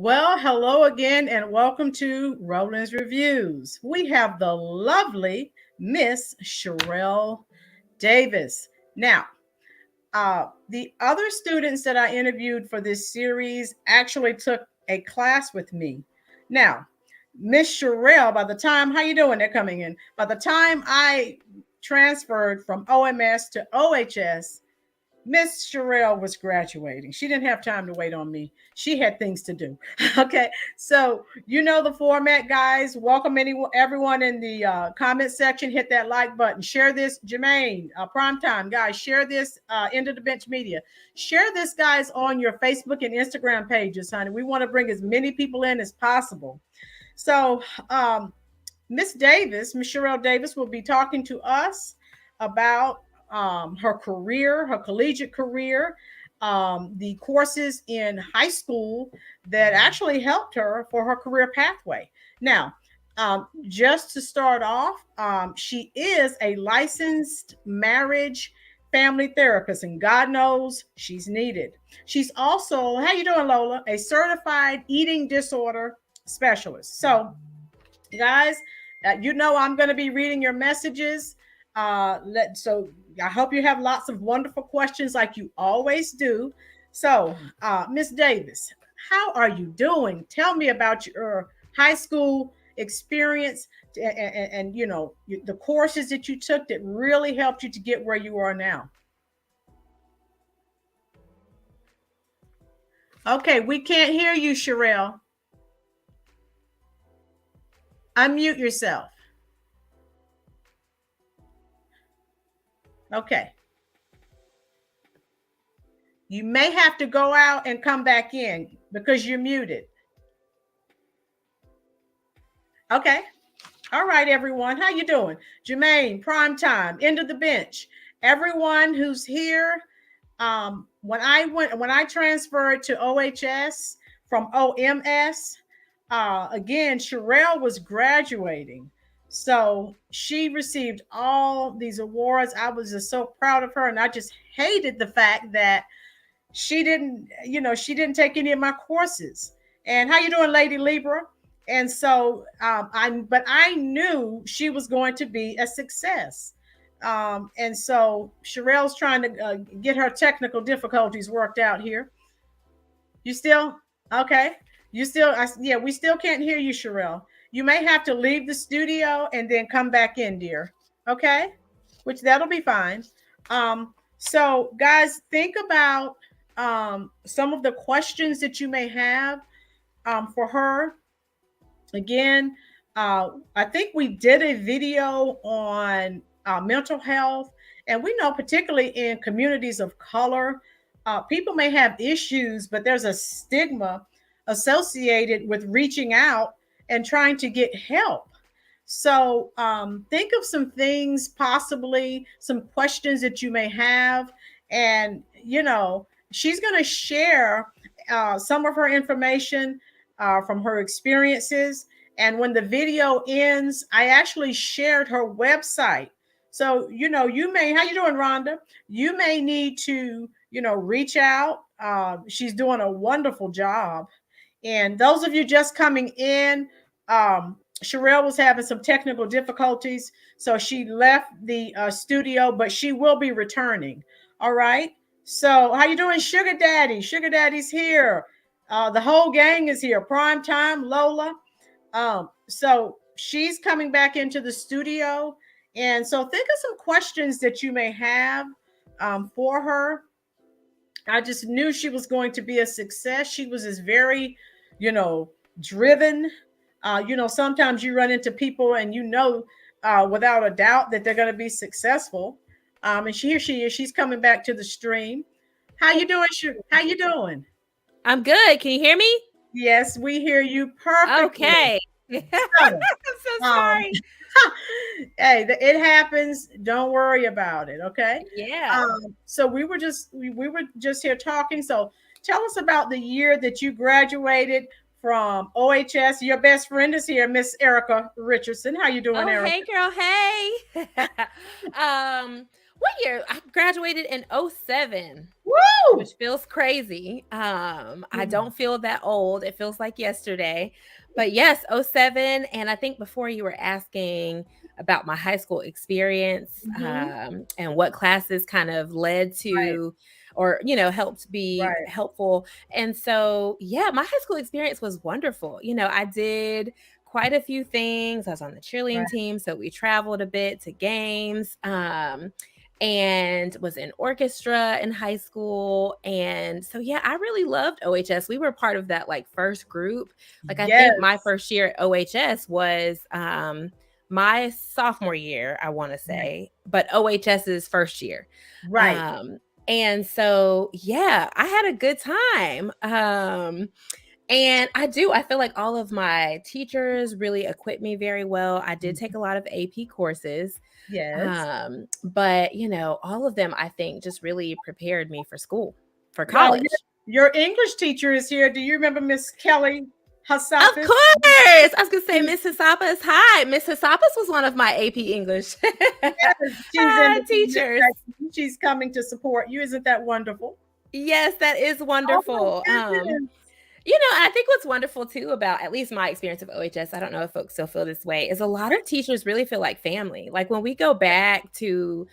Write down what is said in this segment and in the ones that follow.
Well, hello again and welcome to Rolynn's Reviews. We have the lovely Miss Cherrelle Davis. Now, the other students that I interviewed for this series actually took a class with me. Now, Miss Cherrelle, by the time, how you doing? They're coming in. By the time I transferred from OMS to OHS, Miss Cherrelle was graduating. She didn't have time to wait on me. She had things to do. Okay, so you know the format, guys. Welcome everyone in the comment section. Hit that like button. Share this, Jermaine. Primetime, guys. Share this. End of the Bench Media. Share this, guys, on your Facebook and Instagram pages, honey. We want to bring as many people in as possible. So, Miss Davis, Miss Cherrelle Davis, will be talking to us about her career, her collegiate career, the courses in high school that actually helped her for her career pathway. Now, just to start off, she is a licensed marriage family therapist, and God knows she's needed. She's also, how you doing, Lola? A certified eating disorder specialist. So, guys, you know I'm going to be reading your messages. So I hope you have lots of wonderful questions like you always do. So, Miss Davis, how are you doing? Tell me about your high school experience and you know the courses that you took that really helped you to get where you are now. Okay, we can't hear you, Cherrelle. Unmute yourself. Okay. You may have to go out and come back in because you're muted. Okay. All right, everyone. How you doing? Jermaine, prime time, end of the bench. Everyone who's here. When I transferred to OHS from OMS, again, Cherrelle was graduating. So she received all these awards. I was just so proud of her. And I just hated the fact that she didn't take any of my courses. And how you doing, Lady Libra? And so but I knew she was going to be a success. And so Cherrelle's trying to get her technical difficulties worked out here. You still okay? Yeah, we still can't hear you, Cherrelle. You may have to leave the studio and then come back in, dear. Okay, which that'll be fine. So guys, think about some of the questions that you may have for her. Again, I think we did a video on mental health, and we know particularly in communities of color, people may have issues, but there's a stigma associated with reaching out and trying to get help. So think of some things, possibly some questions that you may have, and she's going to share some of her information from her experiences. And when the video ends, I actually shared her website. So, you may, how you doing, Rhonda? You may need to, reach out. She's doing a wonderful job. And those of you just coming in, Cherrelle was having some technical difficulties. So she left the studio, but she will be returning. All right. So how you doing, Sugar Daddy? Sugar Daddy's here. The whole gang is here. Prime time, Lola. So she's coming back into the studio. And so think of some questions that you may have for her. I just knew she was going to be a success. She was just very, driven. Sometimes you run into people and without a doubt that they're going to be successful. And here she is. She's coming back to the stream. How you doing, Sugar? How you doing? I'm good. Can you hear me? Yes, we hear you perfectly. Okay. I'm so sorry. Hey, it happens. Don't worry about it. Okay. Yeah. So we were just here talking. So tell us about the year that you graduated from OHS. Your best friend is here, Miss Erica Richardson. How you doing, Erica? Hey, girl. Hey. What year? I graduated in 2007. Woo! which feels crazy. I Mm. don't feel that old. It feels like yesterday. But yes, '07. And I think before you were asking about my high school experience, Mhm. and what classes kind of led Right, to or, helped be right. helpful. And so, yeah, my high school experience was wonderful. I did quite a few things. I was on the cheerleading Right. team, so we traveled a bit to games. And was in orchestra in high school. And so, yeah, I really loved OHS. We were part of that like first group. Like, I think my Yes. first year at OHS was my sophomore year, I want to Right. say, but OHS's first year. Right. Um, and so, yeah, I had a good time. And I feel like all of my teachers really equipped me very well. I did take Mhm. a lot of AP courses. Yes. But all of them I think just really prepared me for school, for Well, your, college. your English teacher is here. Do you remember Miss Kelly Of Hassafis? course. I was gonna say She's, Miss Hisapas. Hi. Miss Hisapas was one of my AP English yes, she's in the teachers. section. She's coming to support you. Isn't that wonderful? Yes, that is Oh my wonderful. goodness. I think what's wonderful too about at least my experience of OHS, I don't know if folks still feel this way, is a lot of teachers really feel like family. Like when we go back to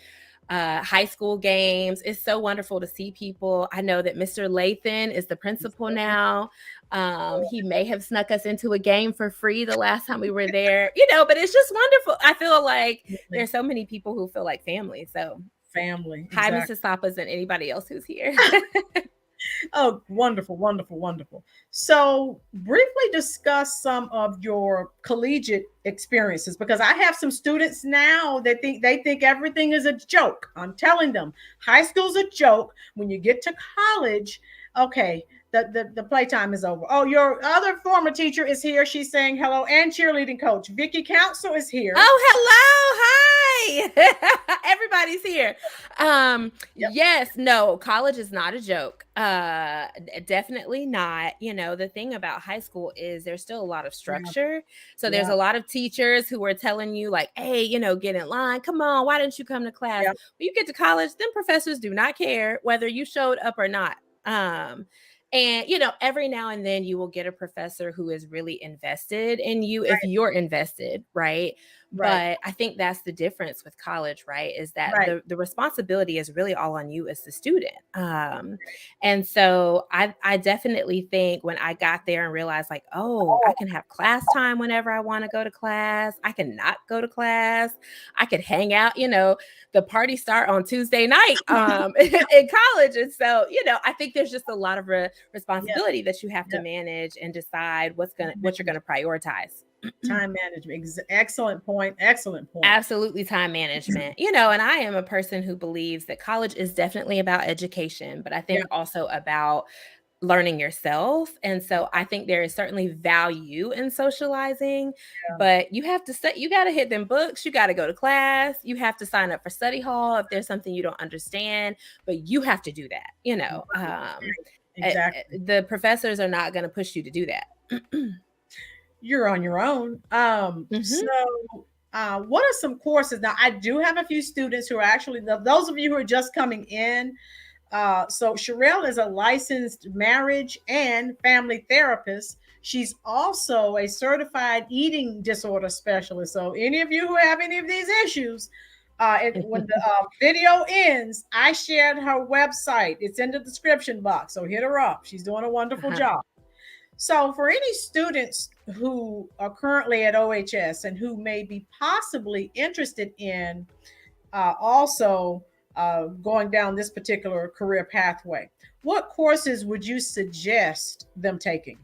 high school games. It's so wonderful to see people. I know that Mr. Lathan is the principal now. He may have snuck us into a game for free the last time we were there, but it's just wonderful. I feel like there's so many people who feel like family. So Family, hi, exactly. Mrs. Sapas and anybody else who's here. Oh, wonderful, wonderful, wonderful. So, briefly discuss some of your collegiate experiences because I have some students now that think everything is a joke. I'm telling them, high school's a joke. When you get to college, okay, the playtime is over. Oh, your other former teacher is here. She's saying hello, and cheerleading coach Vicky Council is here. Oh, hello. Hi. Everybody's here. Yep. Yes, no, college is not a joke. Definitely not. The thing about high school is there's still a lot of Yeah. structure. So there's Yeah. a lot of teachers who are telling you like, "Hey, get in line. Come on, why didn't you come to class?" Yeah. When you get to college, then professors do not care whether you showed up or not. And every now and then you will get a professor who is really invested in you if Right. you're invested, right? Right. But I think that's the difference with college, right? Is that Right. the responsibility is really all on you as the student. And so I definitely think when I got there and realized like, oh, I can have class time whenever I want to go to class. I can not go to class. I could hang out, the party start on Tuesday night in college. And so, I think there's just a lot of Yeah. responsibility that you have to Yeah. manage and decide what you're gonna prioritize. Time management. Excellent point. Excellent point. Absolutely time management. And I am a person who believes that college is definitely about education, but I Yeah. think also about learning yourself. And so I think there is certainly value in socializing, Yeah. but you got to hit them books, you got to go to class, you have to sign up for study hall if there's something you don't understand, but you have to do that, Right. Exactly. the professors are not going to push you to do that. You're on your own. Mhm. What are some courses? Now, I do have a few students who are actually, those of you who are just coming in. So, Cherrelle is a licensed marriage and family therapist. She's also a certified eating disorder specialist. So, any of you who have any of these issues, when the video ends, I shared her website. It's in the description box. So, hit her up. She's doing a wonderful Uh-huh. job. So, for any students who are currently at OHS and who may be possibly interested in also going down this particular career pathway, what courses would you suggest them taking?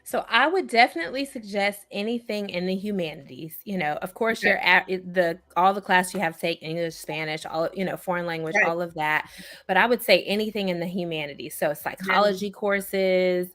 So I would definitely suggest anything in the humanities. Of course, Okay. you're at all the class you have to take English, Spanish, all foreign language, Right. all of that. But I would say anything in the humanities. So Yeah. psychology courses,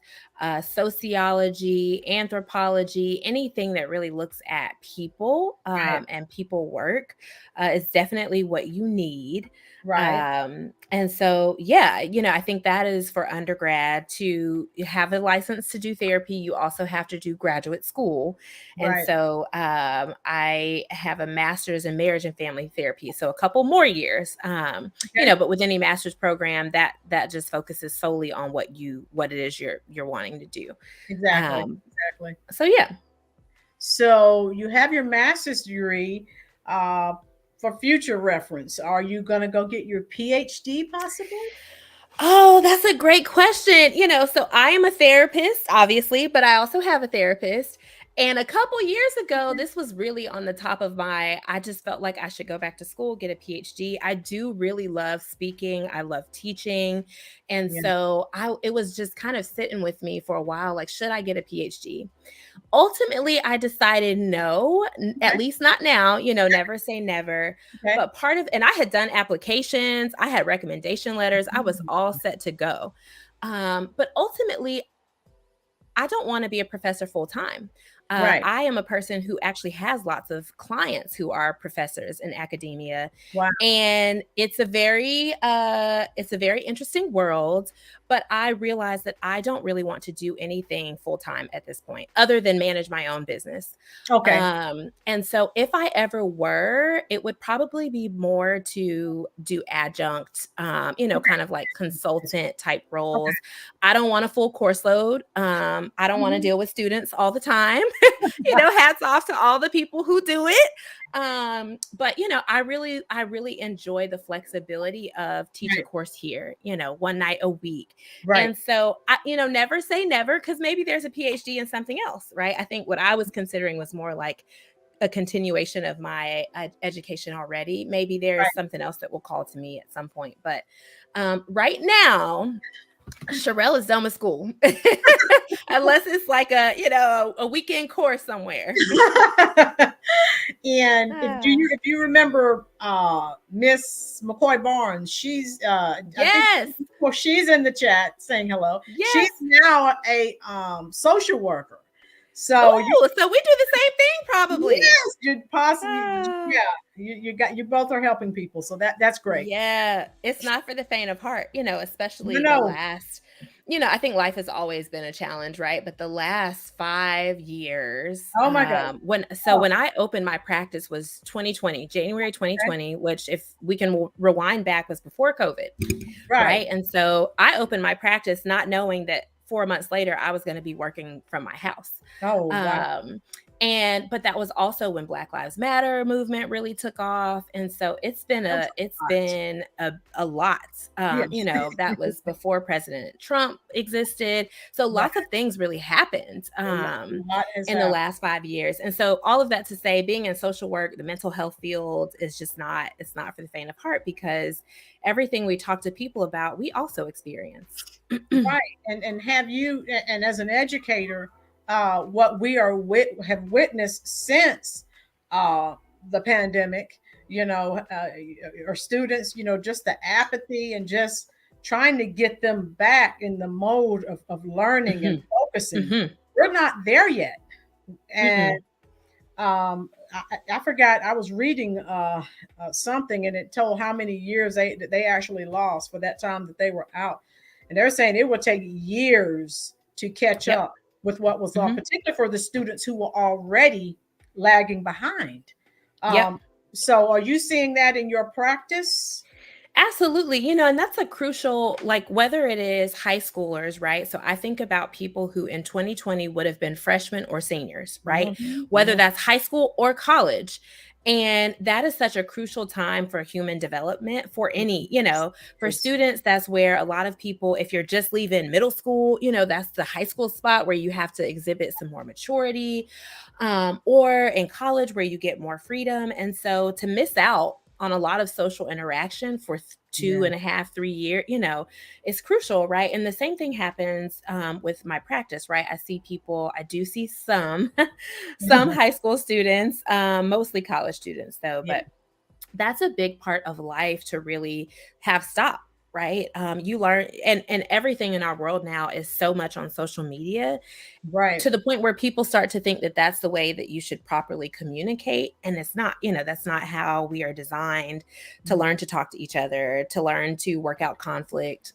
sociology, anthropology, anything that really looks at people Right. and people work is definitely what you need. Right. And so, yeah, I think that is for undergrad to have a license to do therapy. You also have to do graduate school. And Right. so I have a master's in marriage and family therapy. So a couple more years, Okay. but with any master's program that just focuses solely on what it is you're wanting to do. Exactly. Um, Exactly. so yeah. So you have your master's degree. Uh, for future reference, are you going to go get your PhD possibly? Oh, that's a great question. So I am a therapist, obviously, but I also have a therapist. And a couple years ago, this was really on the top of I just felt like I should go back to school, get a PhD. I do really love speaking. I love teaching. And Yeah. so it was just kind of sitting with me for a while. Like, should I get a PhD? Ultimately, I decided no, at Okay. least not now, never say never. Okay. But and I had done applications, I had recommendation letters, I was all set to go. But ultimately, I don't want to be a professor full time. Right. I am a person who actually has lots of clients who are professors in academia, Wow. and it's a very interesting world. But I realize that I don't really want to do anything full time at this point, other than manage my own business. Okay. And so if I ever were, it would probably be more to do adjunct, Okay. kind of like consultant type Okay. roles. I don't want a full course load. I don't want to Mhm. deal with students all the time. Hats off to all the people who do it. But I really enjoy the flexibility of teach a Right. course here, one night a week. Right. And so I, never say never, because maybe there's a PhD in something else, right? I think what I was considering was more like a continuation of my education already. Maybe there's Right. something else that will call to me at some point. But right now, Cherrelle is done with school, unless it's like a weekend course somewhere. And Ah, if you remember Miss McCoy Barnes, she's I think, yes, well, she's in the chat saying hello. She's yes. now a social worker. So you, Ooh, so we do the same thing, probably. yes, you possibly, Ah. yeah, you both are helping people. So that's great. Yeah, it's not for the faint of heart, No, especially the no. last, I think life has always been a challenge, right? But the last 5 years, Oh my God. Oh, when I opened my practice was 2020, January okay. 2020, which if we can rewind back was before COVID, Right. right? And so I opened my practice not knowing that 4 months later I was going to be working from my house. Oh wow. Um, but that was also when Black Lives Matter movement really took off. And so That was it's a lot. been a lot. Yes. That was before President Trump existed. So Right. lots of things really happened A lot has in the happened. last 5 years. And so all of that to say, being in social work, the mental health field is just it's not for the faint of heart, because everything we talk to people about, we also experience. Right. And have you, and as an educator, what we have witnessed since uh, the pandemic, our students, just the apathy and just trying to get them back in the mode of learning and Mhm. focusing. Mhm. We're not there yet. And Mm-mm. I forgot, I was reading something, and it told how many years they actually lost for that time that they were out, and they're saying it would take years to catch Yep. up with what was off, Mhm. particularly for the students who were already lagging behind. Yep. um, so are you seeing that in your practice? Absolutely. And that's a crucial, like, whether it is high schoolers, right? So I think about people who in 2020 would have been freshmen or seniors, right? Mhm, Whether mhm. that's high school or college. And that is such a crucial time for human development for any, for Yes. students. That's where a lot of people, if you're just leaving middle school, that's the high school spot where you have to exhibit some more maturity, or in college where you get more freedom. And so to miss out on a lot of social interaction for two Yeah. and a half, 3 years, it's crucial, right? And the same thing happens with my practice, right? I do see some, some high school students, mostly college students though, Yeah. but that's a big part of life to really have stop. right? You learn, and everything in our world now is so much on social media, Right. to the point where people start to think that that's the way that you should properly communicate, and it's not. That's not how we are designed to learn to talk to each other, to learn to work out conflict.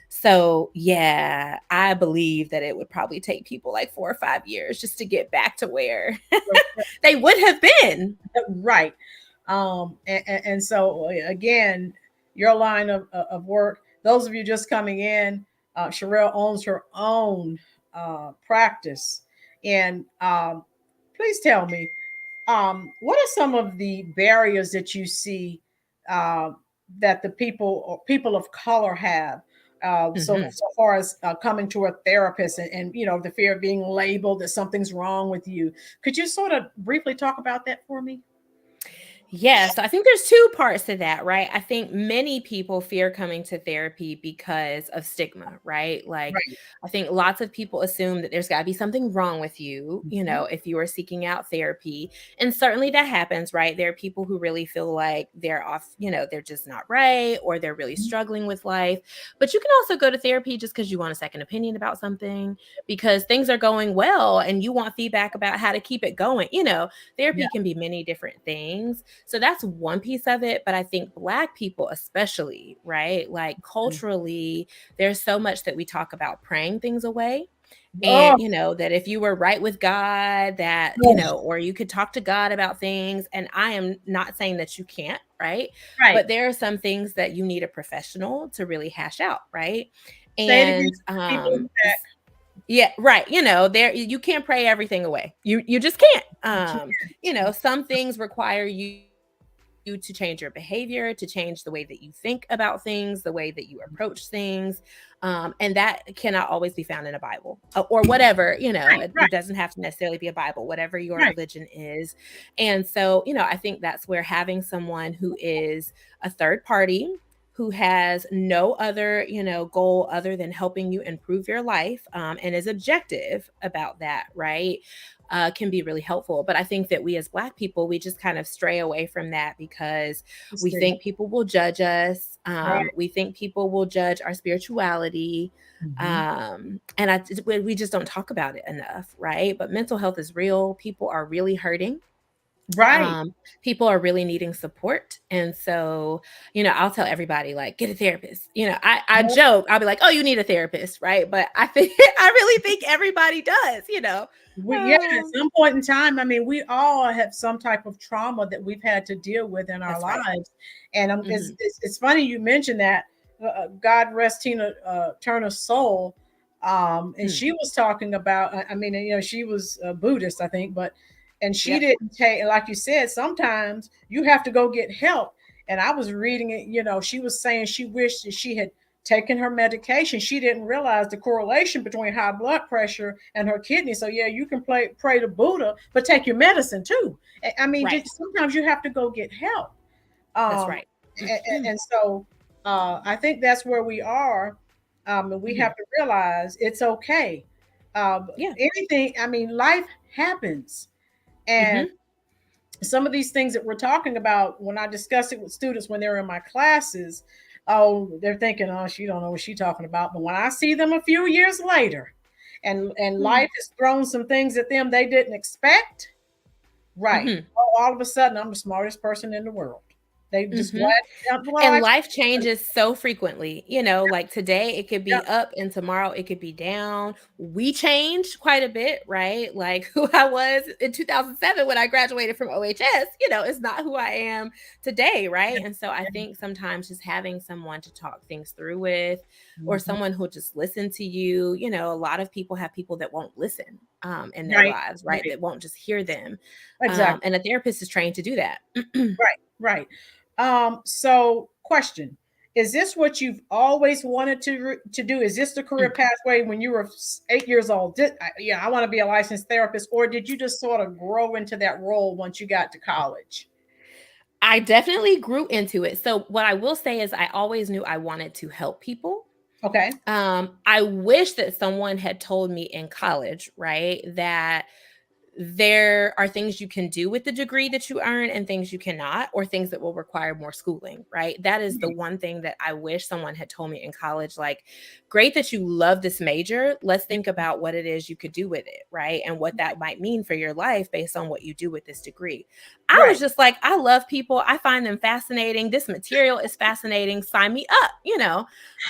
So yeah, I believe that it would probably take people like 4 or 5 years just to get back to where they would have been. Right. And so again, your line of work, those of you just coming in, Cherrelle owns her own practice. And please tell me, what are some of the barriers that you see uh, that the people of color have? Mhm. So far as coming to a therapist and the fear of being labeled that something's wrong with you. Could you sort of briefly talk about that for me? Yeah, so I think there's two parts to that, right? I think many people fear coming to therapy because of stigma, right? Like, Right. I think lots of people assume that there's got to be something wrong with you, Mhm. if you are seeking out therapy. And certainly that happens, right? There are people who really feel like they're off, they're just not right, or they're really struggling with life. But you can also go to therapy just because you want a second opinion about something, because things are going well and you want feedback about how to keep it going. Yeah. Therapy can be many different things. So that's one piece of it. But I think Black people, especially, right? Like culturally, there's so much that we talk about praying things away. Oh, And, that if you were right with God, that, oh, or you could talk to God about things. And I am not saying that you can't, right? right. But there are some things that you need a professional to really hash out, right? Say it again And for the people in the back. yeah, right. There you can't pray everything away. You just can't. You can't. Some things require you to change your behavior, to change the way that you think about things, the way that you approach things. And that cannot always be found in a Bible, or whatever, Right, it right, doesn't have to necessarily be a Bible, whatever your right. religion is. And so, I think that's where having someone who is a third party, who has no other, goal other than helping you improve your life, and is objective about that, right? Can be really helpful. But I think that we as Black people, we just kind of stray away from that because The we stigma. think people will judge us. Right. We think people will judge our spirituality. Mhm. And we just don't talk about it enough, right? But mental health is real. People are really hurting. Right. um People are really needing support. And so, I'll tell everybody, like, get a therapist. I Yep. joke, I'll be like, oh, you need a therapist, right? But I think I really think everybody does. Yeah, at um some point in time, I mean, we all have some type of trauma that we've had to deal with in our that's right. lives. And Hmm. it's funny you mentioned that. God rest Tina Turner's soul. And Mm. she was talking about, I mean, she was a Buddhist, I think, but, and she Yep. didn't take, like you said, sometimes you have to go get help. And I was reading it, she was saying she wished that she had taking her medication. She didn't realize the correlation between high blood pressure and her kidney. So yeah, you can pray to Buddha, but take your medicine too. I mean, Right. just sometimes you have to go get help. That's Um, right. and so I think that's where we are. And we Hmm. have to realize it's okay. Yeah. Anything, I mean, life happens. And Hmm. some of these things that we're talking about, when I discuss it with students when they're in my classes, oh, they're thinking, oh, she don't know what she's talking about. But when I see them a few years later, and life has thrown some things at them they didn't expect, right? Hmm. All of a sudden, I'm the smartest person in the world. They just Hmm. glad, well, And I, life changes so frequently. Like today it could yeah, be up and tomorrow it could be down. We changed quite a bit, right? Like who I was in 2007 when I graduated from OHS, is not who I am today, right? yeah, And so I yeah. think sometimes just having someone to talk things through with, or Mhm. someone who'll just listen to you. A lot of people have people that won't listen in their Right, lives, right? right, That won't just hear them. exactly. And a therapist is trained to do that. Right, right. So question, is this what you've always wanted to do? Is this the career pathway when you were 8 years old? Yeah, I want to be a licensed therapist, or did you just sort of grow into that role once you got to college? I definitely grew into it. So what I will say is I always knew I wanted to help people. Okay. I wish that someone had told me in college, right, that there are things you can do with the degree that you earn and things you cannot, or things that will require more schooling, right? That is the one thing that I wish someone had told me in college. Like, great that you love this major. Let's think about what it is you could do with it, right? And what that might mean for your life based on what you do with this degree. I was just like, I love people. I find them fascinating. This material is fascinating. Sign me up,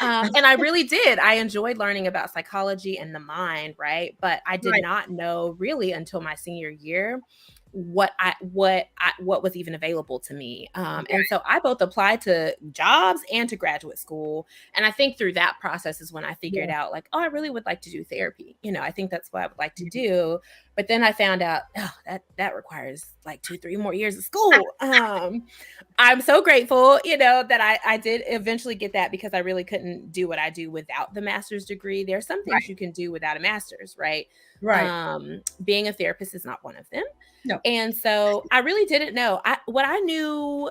and I really did. I enjoyed learning about psychology and the mind, right? But I did not know really until my senior year what was even available to me. And so I both applied to jobs and to graduate school. And I think through that process is when I figured out, like, oh, I really would like to do therapy. I think that's what I would like to do. But then I found out, that requires like 2-3 more years of school. I'm so grateful, that I did eventually get that, because I really couldn't do what I do without the master's degree. There are some things you can do without a master's, right? Being a therapist is not one of them. No. And so I really didn't know. What I knew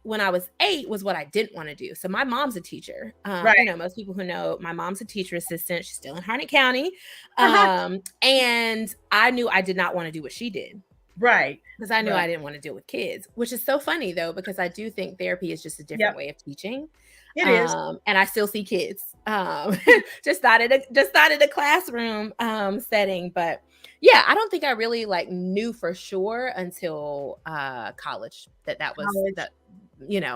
when I was 8 was what I didn't want to do. So my mom's a teacher. Most people who know, my mom's a teacher assistant. She's still in Harnett County. And I knew I did not want to do what she did. Right. Because I knew I didn't want to deal with kids, which is so funny though, because I do think therapy is just a different way of teaching. It is. And I still see kids, just not in a classroom setting. But yeah, I don't think I really knew for sure until college that was that,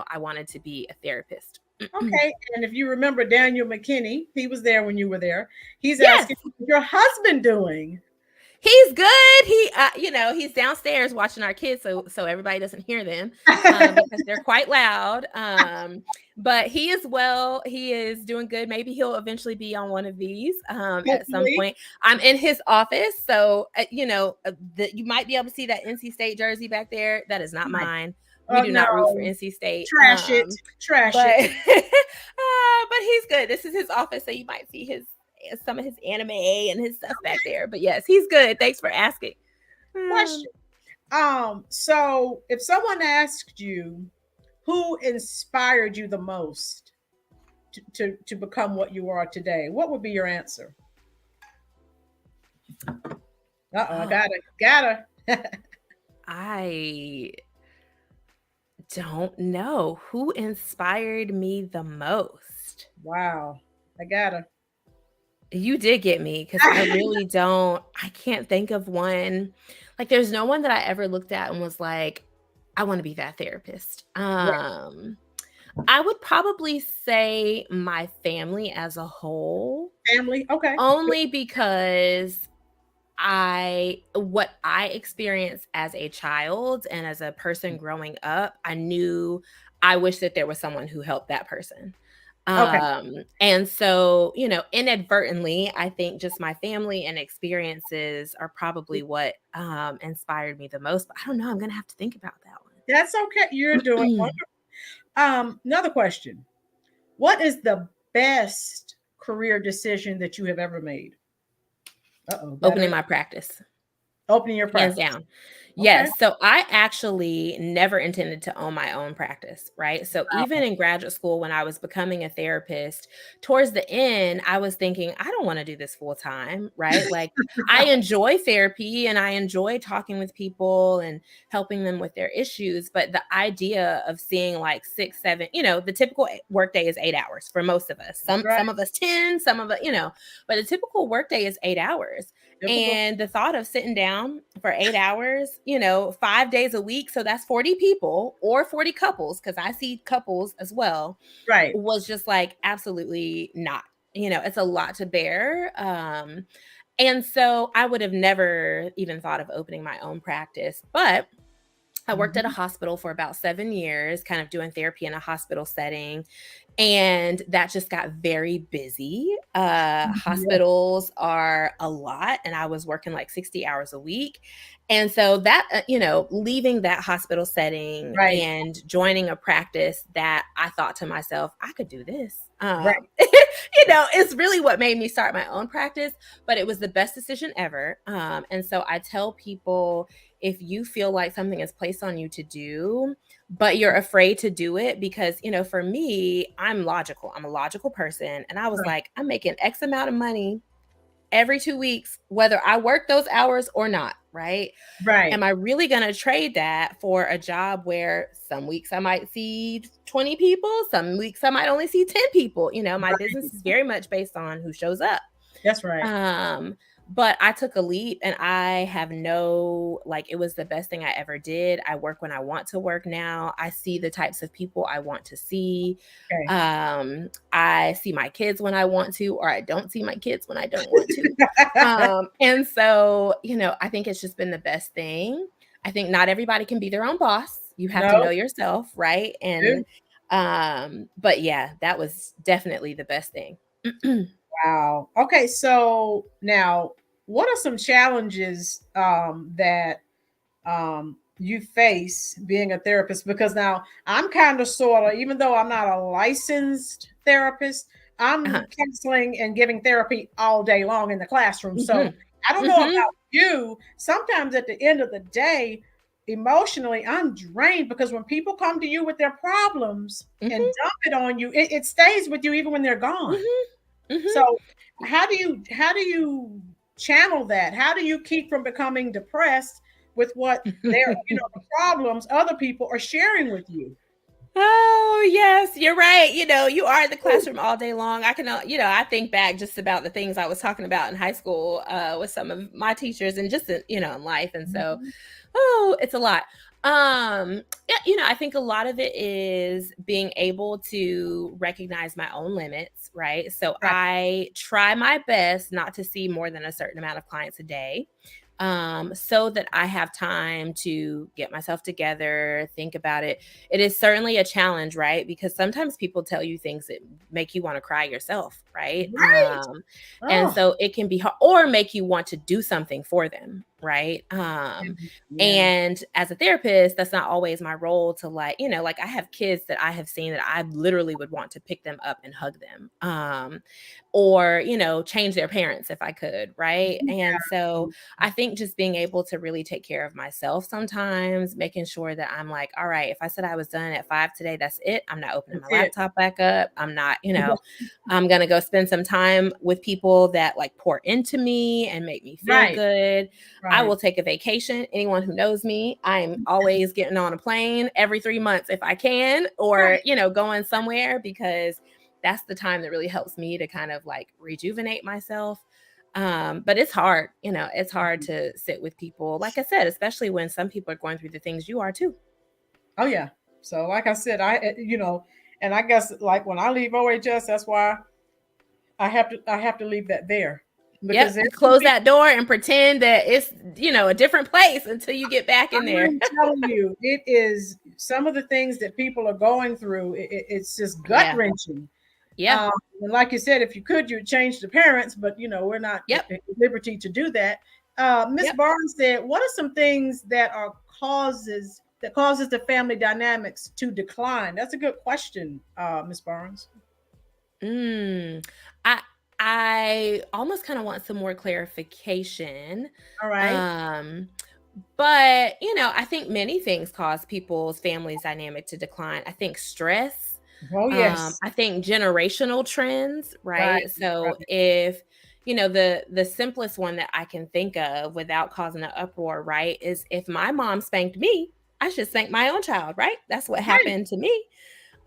I wanted to be a therapist. Okay. And if you remember Daniel McKinney, he was there when you were there. He's asking, what's your husband doing? He's good. He's downstairs watching our kids, so everybody doesn't hear them because they're quite loud. But he is well. He is doing good. Maybe he'll eventually be on one of these at some point. I'm in his office, so you might be able to see that NC State jersey back there. That is not mine. We do not root for NC State. Trash it. But he's good. This is his office, so you might see some of his anime and his stuff back there. But yes, he's good. Thanks for asking. Question. So if someone asked you who inspired you the most to become what you are today, what would be your answer? I gotta. I don't know who inspired me the most. Wow. I gotta. You did get me, because I really don't. I can't think of one. Like, there's no one that I ever looked at and was like, I want to be that therapist. I would probably say my family as a whole. Family, okay. Only because what I experienced as a child and as a person growing up, I wish that there was someone who helped that person. And so, inadvertently, I think just my family and experiences are probably what inspired me the most. But I don't know. I'm going to have to think about that one. That's okay. You're doing wonderful. Another question. What is the best career decision that you have ever made? Opening my practice. Opening your practice. Hands down. Okay. Yes. So I actually never intended to own my own practice, right? So even in graduate school, when I was becoming a therapist, towards the end, I was thinking, I don't want to do this full time, right? Like, I enjoy therapy and I enjoy talking with people and helping them with their issues. But the idea of seeing like 6, 7, the typical workday is 8 hours for most of us. Some of us 10, some of us, but the typical workday is 8 hours. And the thought of sitting down for 8 hours, 5 days a week, so that's 40 people or 40 couples, because I see couples as well, right, was just like, absolutely not. It's a lot to bear. And so I would have never even thought of opening my own practice. But I worked at a hospital for about 7 years, kind of doing therapy in a hospital setting. And that just got very busy. Hospitals are a lot, and I was working like 60 hours a week. And so that, leaving that hospital setting and joining a practice that I thought to myself, I could do this. It's really what made me start my own practice, but it was the best decision ever. And so I tell people, if you feel like something is placed on you to do, but you're afraid to do it, because, for me, I'm logical. I'm a logical person. And I was like, I'm making X amount of money every 2 weeks, whether I work those hours or not. right? Right. Am I really going to trade that for a job where some weeks I might see 20 people, some weeks I might only see 10 people? You know, my business is very much based on who shows up. That's right. But I took a leap, and I have it was the best thing I ever did. I work when I want to work now. I see the types of people I want to see. Okay. I see my kids when I want to, or I don't see my kids when I don't want to. And so, you know, I think it's just been the best thing. I think not everybody can be their own boss. You have to know yourself, right? And but yeah, that was definitely the best thing. Wow. Okay, so now what are some challenges that you face being a therapist? Because now I'm kind of sort of, even though I'm not a licensed therapist, I'm counseling and giving therapy all day long in the classroom. So I don't know about you. Sometimes at the end of the day, emotionally, I'm drained because when people come to you with their problems and dump it on you, it stays with you even when they're gone. So how do you channel that? How do you keep from becoming depressed with what their the problems other people are sharing with you? Oh, yes, you're right. You know, you are in the classroom all day long. I can, I think back just about the things I was talking about in high school with some of my teachers and just, in life. And so, it's a lot. Yeah, I think a lot of it is being able to recognize my own limits, right? So I try my best not to see more than a certain amount of clients a day. So that I have time to get myself together, think about it. It is certainly a challenge, right? Because sometimes people tell you things that make you want to cry yourself, right? And so it can be hard, or make you want to do something for them, right? And as a therapist, that's not always my role to like I have kids that I have seen that I literally would want to pick them up and hug them. Or change their parents if I could, right? And so I think just being able to really take care of myself sometimes, making sure that I'm like, all right, if I said I was done at 5 today, that's it. I'm not opening my laptop back up. I'm not, I'm going to go spend some time with people that like pour into me and make me feel good. I will take a vacation. Anyone who knows me, I'm always getting on a plane every 3 months if I can, or, going somewhere, because that's the time that really helps me to kind of like rejuvenate myself. But it's hard, it's hard to sit with people, like I said, especially when some people are going through the things you are too. Oh yeah. So like I said, and I guess like when I leave OHS, that's why I have to leave that there. Because close that door and pretend that it's a different place until you get back in there. I'm telling you, it is some of the things that people are going through. It's just gut wrenching. Yeah. And like you said, if you could, you'd change the parents, but we're not at liberty to do that. Miss Barnes said, what are some things that are causes the family dynamics to decline? That's a good question, Miss Barnes. I almost kind of want some more clarification. All right. But I think many things cause people's families dynamic to decline. I think stress. Oh yes. I think generational trends, right? So if the simplest one that I can think of without causing an uproar, right, is if my mom spanked me, I should spank my own child, right? That's what happened to me.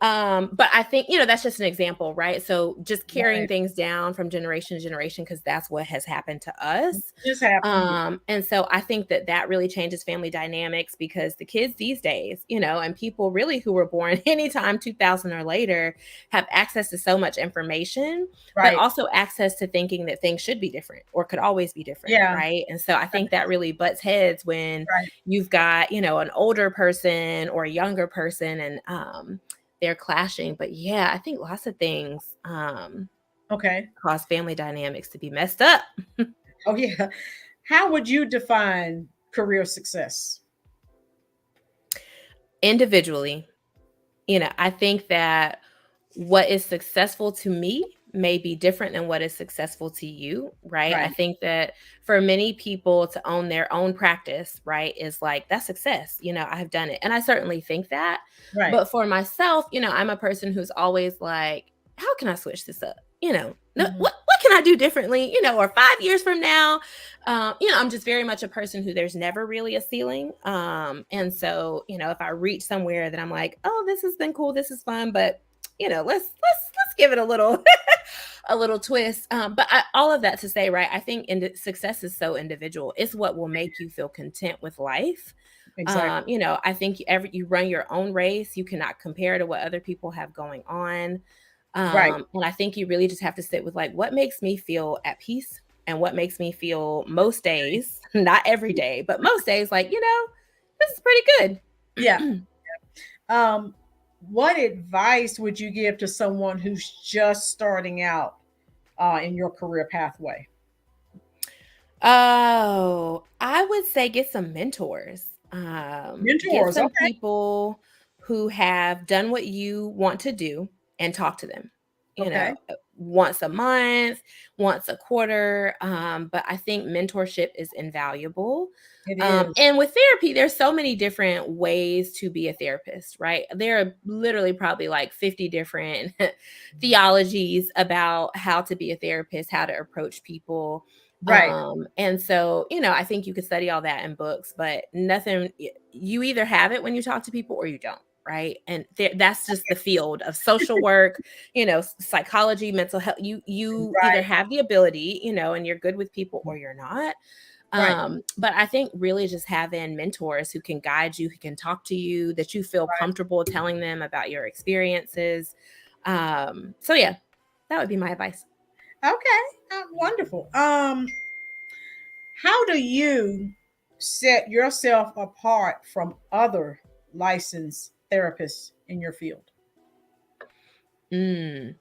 But I think, that's just an example, right? So just carrying things down from generation to generation, because that's what has happened to us. And so I think that really changes family dynamics, because the kids these days, and people really who were born anytime 2000 or later have access to so much information, but also access to thinking that things should be different or could always be different, right? And so I think that really butts heads when you've got, an older person or a younger person, and they're clashing. But yeah, I think lots of things cause family dynamics to be messed up. Oh yeah. How would you define career success? Individually, I think that what is successful to me may be different than what is successful to you, right? I think that for many people to own their own practice, right, is like, that's success. I have done it. And I certainly think that. But for myself, I'm a person who's always like, how can I switch this up? what can I do differently, or 5 years from now. I'm just very much a person who there's never really a ceiling. And so, if I reach somewhere that I'm like, oh, this has been cool, this is fun, but let's give it a little a little twist. But all of that to say, right, I think success is so individual. It's what will make you feel content with life. Exactly. I think you run your own race. You cannot compare to what other people have going on. Right. And I think you really just have to sit with like, what makes me feel at peace and what makes me feel most days, not every day, but most days, like, this is pretty good. Yeah. What advice would you give to someone who's just starting out in your career pathway? Oh, I would say get some mentors. Get Mentors. some Okay. people who have done what you want to do and talk to them, Okay. once a month, once a quarter. But I think mentorship is invaluable. It is. And with therapy, there's so many different ways to be a therapist, right? There are literally probably like 50 different theologies about how to be a therapist, how to approach people. Right. And so, I think you could study all that in books, but nothing, you either have it when you talk to people or you don't. Right. And that's just the field of social work, psychology, mental health. You either Right. have the ability, and you're good with people or you're not. Right. But I think really just having mentors who can guide you, who can talk to you, that you feel Right. comfortable telling them about your experiences. So yeah, that would be my advice. Okay. Wonderful. How do you set yourself apart from other licensed therapists in your field? Mm.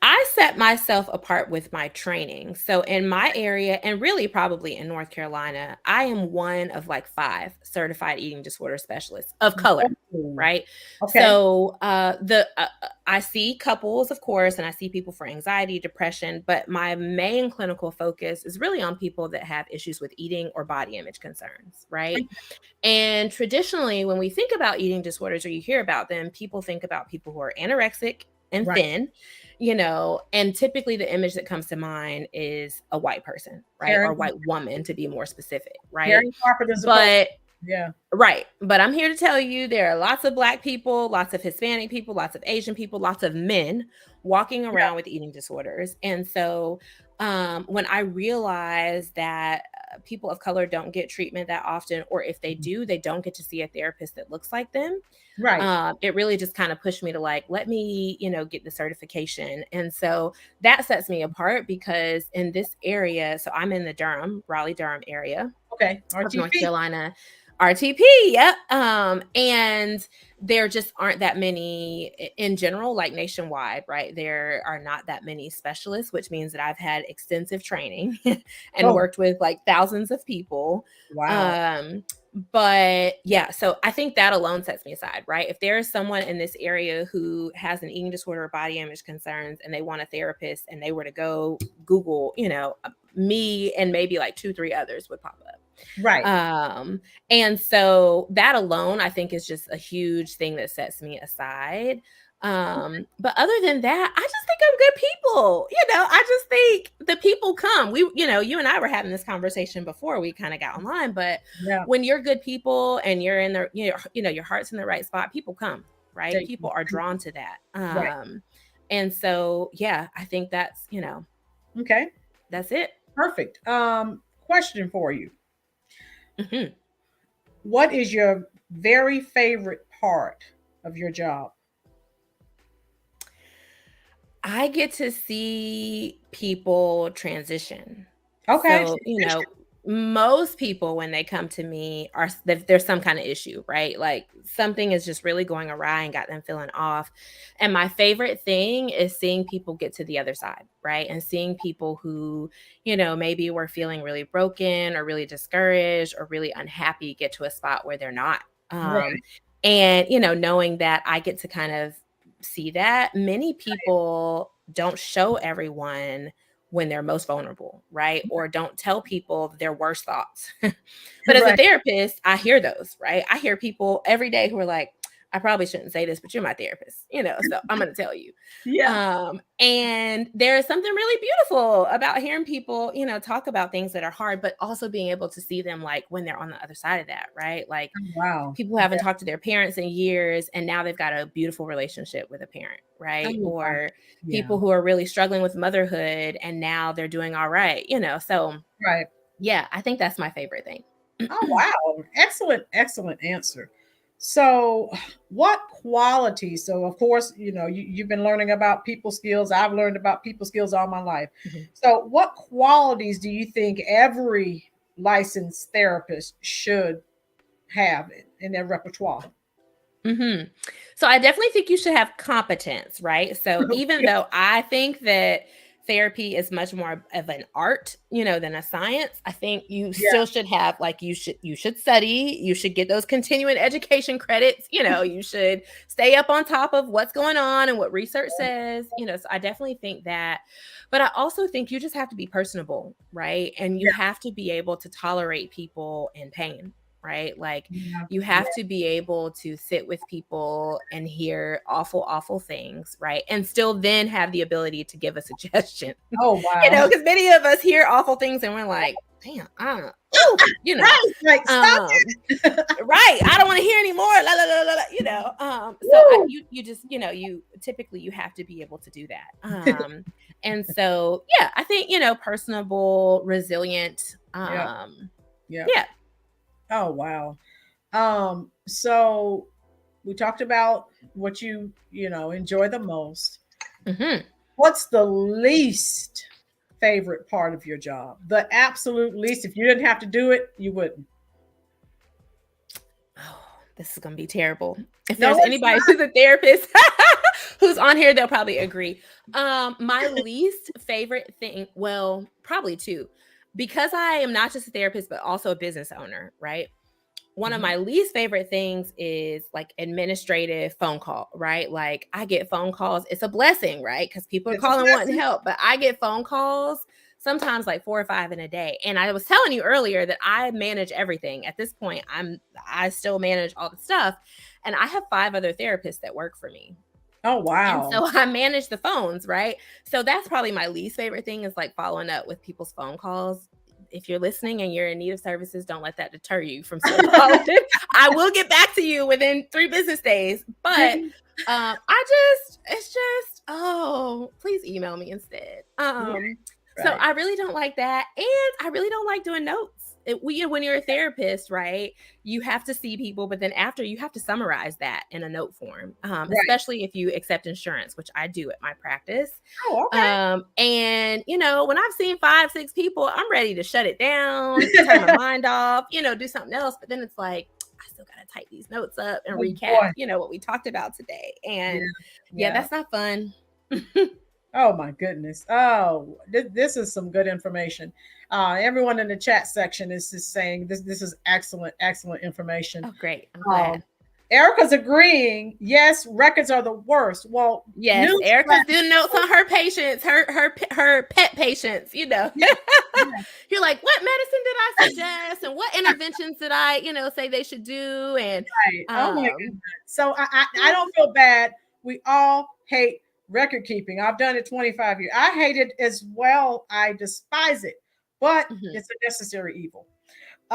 I set myself apart with my training. So in my area, and really probably in North Carolina, I am one of like 5 certified eating disorder specialists of color, Oh, right? okay. So I see couples, of course, and I see people for anxiety, depression, but my main clinical focus is really on people that have issues with eating or body image concerns, right? And traditionally, when we think about eating disorders or you hear about them, people think about people who are anorexic and Right. thin, and typically the image that comes to mind is a white person, right? Or Karen, a white woman to be more specific, right? Karen Carpenter is supposed. But Yeah. Right. But I'm here to tell you there are lots of Black people, lots of Hispanic people, lots of Asian people, lots of men walking Yeah. around with eating disorders. And so when I realized that people of color don't get treatment that often, or if they do, they don't get to see a therapist that looks like them, Right. it really just kind of pushed me to like, let me, get the certification. And so that sets me apart because in this area, so I'm in the Raleigh Durham area Okay. of North RTP. Carolina. RTP, yep. And there just aren't that many in general, like nationwide, right? There are not that many specialists, which means that I've had extensive training and Oh, worked with like thousands of people. wow. Um, but yeah, so I think that alone sets me aside, right? If there is someone in this area who has an eating disorder or body image concerns and they want a therapist and they were to go Google, me and maybe like 2, 3 others would pop up. Right. And so that alone, I think, is just a huge thing that sets me aside. But other than that, I just think I'm good people. I just think the people come. You and I were having this conversation before we kind of got online, but Yeah. when you're good people and you're in the, your heart's in the right spot, people come, right? They- People are drawn to that. Right. And so, yeah, I think that's, Okay. that's it. Perfect. Question for you. Mhm. What is your very favorite part of your job? I get to see people transition. Okay. So, most people when they come to me there's some kind of issue, right? Like something is just really going awry and got them feeling off. And my favorite thing is seeing people get to the other side, right? And seeing people who, maybe were feeling really broken or really discouraged or really unhappy get to a spot where they're not. Um, Right. and, knowing that I get to kind of see that many people don't show everyone when they're most vulnerable, right? Or don't tell people their worst thoughts. But as a Right. therapist, I hear those, right? I hear people every day who are like, I probably shouldn't say this, but you're my therapist, so I'm going to tell you. Yeah. And there is something really beautiful about hearing people, talk about things that are hard, but also being able to see them like when they're on the other side of that, right? Like Wow. people haven't talked to their parents in years, and now they've got a beautiful relationship with a parent, right? Oh, wow. Or Yeah. people who are really struggling with motherhood, and now they're doing all right, so Right. yeah, I think that's my favorite thing. Oh, wow. Excellent answer. So, what qualities? So, of course, you've been learning about people skills. I've learned about people skills all my life. Mhm. So, what qualities do you think every licensed therapist should have in their repertoire? Mm-hmm. So I definitely think you should have competence, right? So even though I think that therapy is much more of an art, than a science, I think you Yeah. still should have like you should study, you should get those continuing education credits, you should stay up on top of what's going on and what research says, so I definitely think that. But I also think you just have to be personable, right? And you have to be able to tolerate people in pain, right? Like you have to be able to sit with people and hear awful, awful things, right? And still then have the ability to give a suggestion. Oh, wow. Because many of us hear awful things and we're like, damn, Right. Like, stop right. I don't want to hear anymore. La, la, la, la, la, so you just, you typically you have to be able to do that. And so, yeah, I think, personable, resilient. Yeah. Yeah. Oh, wow. So we talked about what you enjoy the most. Mm-hmm. What's the least favorite part of your job? The absolute least. If you didn't have to do it, you wouldn't. Oh, this is gonna be terrible. If No, there's anybody who's a therapist who's on here, they'll probably agree. My least favorite thing, well, probably two, because I am not just a therapist, but also a business owner, right? One of my least favorite things is like administrative phone call, right? Like I get phone calls. It's a blessing, right? Because people are It's a calling wanting blessing. help, but I get phone calls sometimes like 4 or 5 in a day. And I was telling you earlier that I manage everything. At this point, I still manage all the stuff. And I have 5 other therapists that work for me. Oh, And wow. so I manage the phones, right? So that's probably my least favorite thing is like following up with people's phone calls. If you're listening and you're in need of services, don't let that deter you from still calling. I will get back to you within 3 business days. But it's just, please email me instead. So I really don't like that. And I really don't like doing notes. When you're a therapist, right, you have to see people, but then after you have to summarize that in a note form, especially if you accept insurance, which I do at my practice. Oh, okay. And when I've seen 5, 6 people, I'm ready to shut it down, turn my mind off, do something else. But then it's like, I still got to type these notes up and recap, what we talked about today. And that's not fun. Oh, my goodness. Oh, this is some good information. Everyone in the chat section is just saying this is excellent information. Oh, great. I'm glad. Erica's agreeing. Yes, records are the worst. Well, yes, Erica's doing notes on her patients, her pet patients. You're like, what medicine did I suggest, and what interventions did I, say they should do? And oh my goodness. So I don't feel bad. We all hate record keeping. I've done it 25 years. I hate it as well. I despise it, but it's a necessary evil.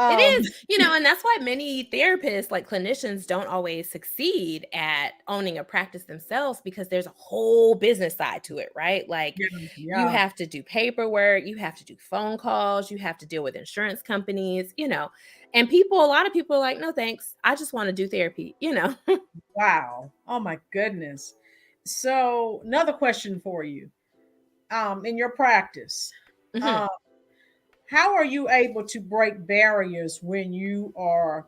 It is, and that's why many therapists, like clinicians, don't always succeed at owning a practice themselves because there's a whole business side to it, right? Like you have to do paperwork, you have to do phone calls, you have to deal with insurance companies, and a lot of people are like, no, thanks. I just want to do therapy, Wow. Oh my goodness. So another question for you. In your practice, how are you able to break barriers when you are,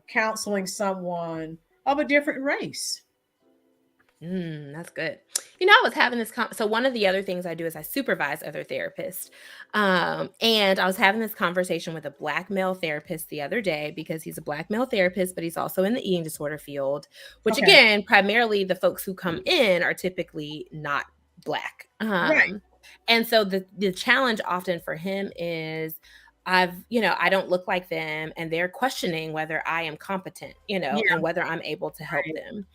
counseling someone of a different race? That's good. I was having this so one of the other things I do is I supervise other therapists. And I was having this conversation with a Black male therapist the other day because he's a Black male therapist, but he's also in the eating disorder field, which again, primarily the folks who come in are typically not Black. Right. And so the challenge often for him is I don't look like them, and they're questioning whether I am competent, Yeah. and whether I'm able to help Right. them.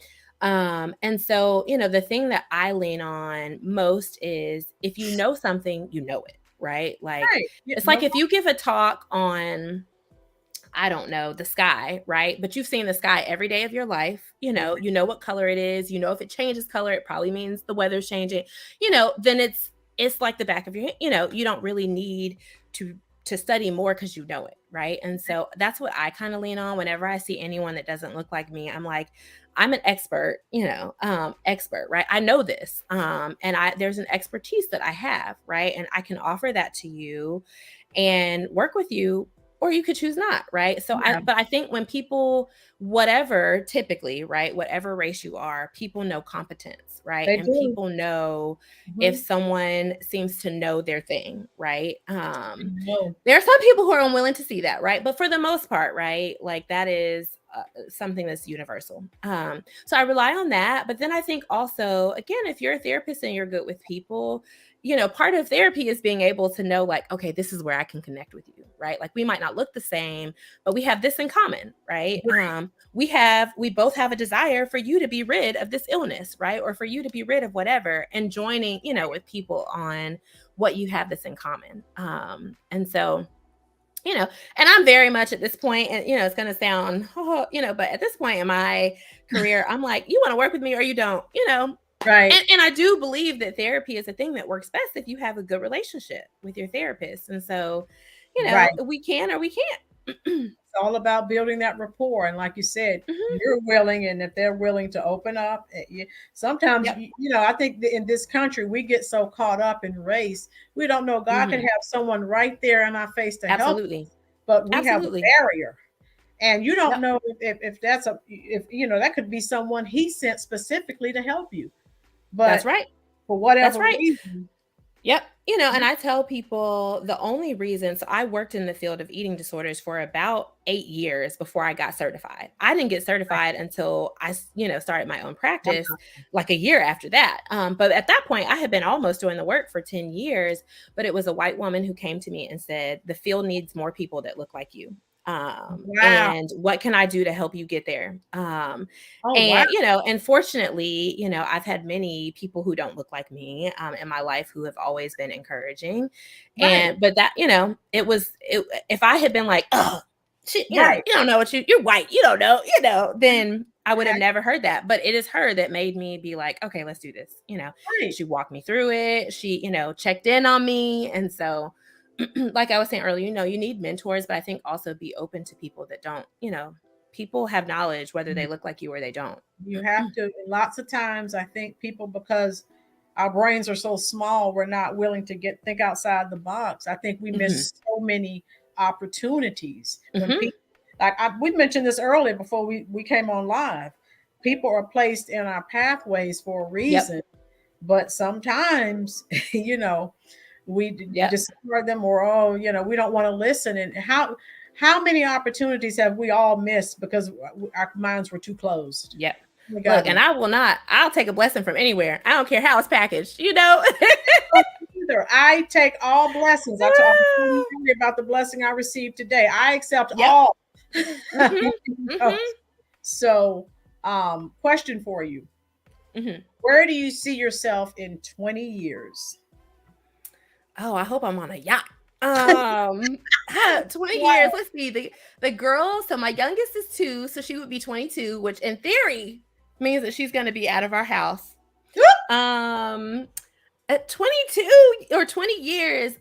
And so, the thing that I lean on most is, if you know something, you know it, right? Like, Right. Yeah, it's no like if you give a talk on, I don't know, the sky, right? But you've seen the sky every day of your life. problem. You know what color it is. If it changes color, it probably means the weather's changing. Then it's like the back of your hand. You don't really need to study more, because you know it, right? And so that's what I kind of lean on whenever I see anyone that doesn't look like me. I'm like, I'm an expert, expert, right? I know this. And there's an expertise that I have, right? And I can offer that to you and work with you, or you could choose not, right? Yeah, But I think when people, whatever, typically, right, whatever race you are, people know competence, right? they And do. people know if Mhm. someone seems to know their thing, right? No. There are some people who are unwilling to see that, right? But for the most part, right, like, that is something that's universal. So I rely on that. But then I think also, again, if you're a therapist and you're good with people, part of therapy is being able to know, like, okay, this is where I can connect with you, right? Like, we might not look the same, but we have this in common, right? We both have a desire for you to be rid of this illness, right? Or for you to be rid of whatever, and joining, with people on what you have that's in common. And so, and I'm very much at this point, and it's going to sound, but at this point in my career, I'm like, you want to work with me or you don't, Right. and I do believe that therapy is a thing that works best if you have a good relationship with your therapist. And so, Right. we can or we can't. It's all about building that rapport. And like you said, Mhm. you're willing, and if they're willing to open up, sometimes, Yep. I think that in this country, we get so caught up in race. We don't know God could Mhm. have someone right there in our face to help Absolutely. us, but we have a Absolutely. barrier. And you don't Yep. know if that's if that could be someone he sent specifically to help you. That's But right. for That's whatever right. reason, Yep. And I tell people, the only reason, so I worked in the field of eating disorders for about 8 years before I got certified. I didn't get certified until I, started my own practice, like a year after that. But at that point, I had been almost doing the work for 10 years, but it was a white woman who came to me and said, the field needs more people that look like you. wow. And what can I do to help you get there? Oh, wow. And fortunately, I've had many people who don't look like me in my life who have always been encouraging. Right. But that, if I had been like, oh, shit, Right. you don't know you're white, you don't know, then I would have never heard that. But it is her that made me be like, okay, let's do this. Right. She walked me through it. She, checked in on me. And so, like I was saying earlier, you need mentors, but I think also be open to people that don't, people have knowledge, whether they look like you or they don't. You have to, lots of times, I think people, because our brains are so small, we're not willing to think outside the box. I think we Mhm. miss so many opportunities when Mhm. people, we mentioned this earlier before we came on live. People are placed in our pathways for a Yep. reason, but sometimes, we Yep. discard them, or we don't want to listen. And how many opportunities have we all missed because our minds were too closed? Yep. We Look, got and to. I'll take a blessing from anywhere. I don't care how it's packaged. Either. I take all blessings. I told you about the blessing I received today. I accept Yep. all. Mhm. Oh, Mhm. so, question for you: Mhm. where do you see yourself in 20 years? Oh, I hope I'm on a yacht. Um, 20 years. Wow. Let's see. The girl, so my youngest is 2, so she would be 22, which in theory means that she's going to be out of our house. Um, at 22 or 20 years,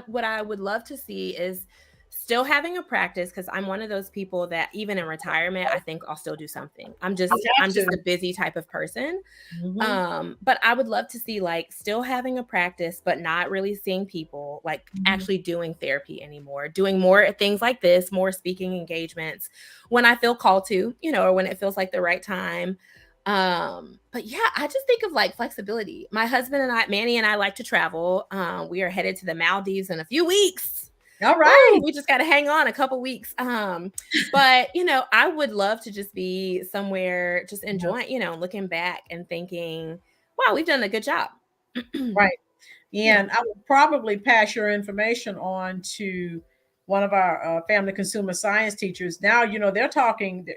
what I would love to see is still having a practice, because I'm one of those people that even in retirement, I think I'll still do something. I'm You just have I'm just to. a busy type of person. Mhm. But I would love to see, like, still having a practice, but not really seeing people, like Mhm. actually doing therapy anymore, doing more things like this, more speaking engagements when I feel called to, or when it feels like the right time. But yeah, I just think of like flexibility. My husband and I, Manny and I, like to travel. We are headed to the Maldives in a few weeks. All Woo, right. we just got to hang on a couple weeks. But I would love to just be somewhere, just Yeah. enjoying, looking back and thinking, wow, we've done a good job. Right. And I would probably pass your information on to one of our family consumer science teachers. Now, they're talking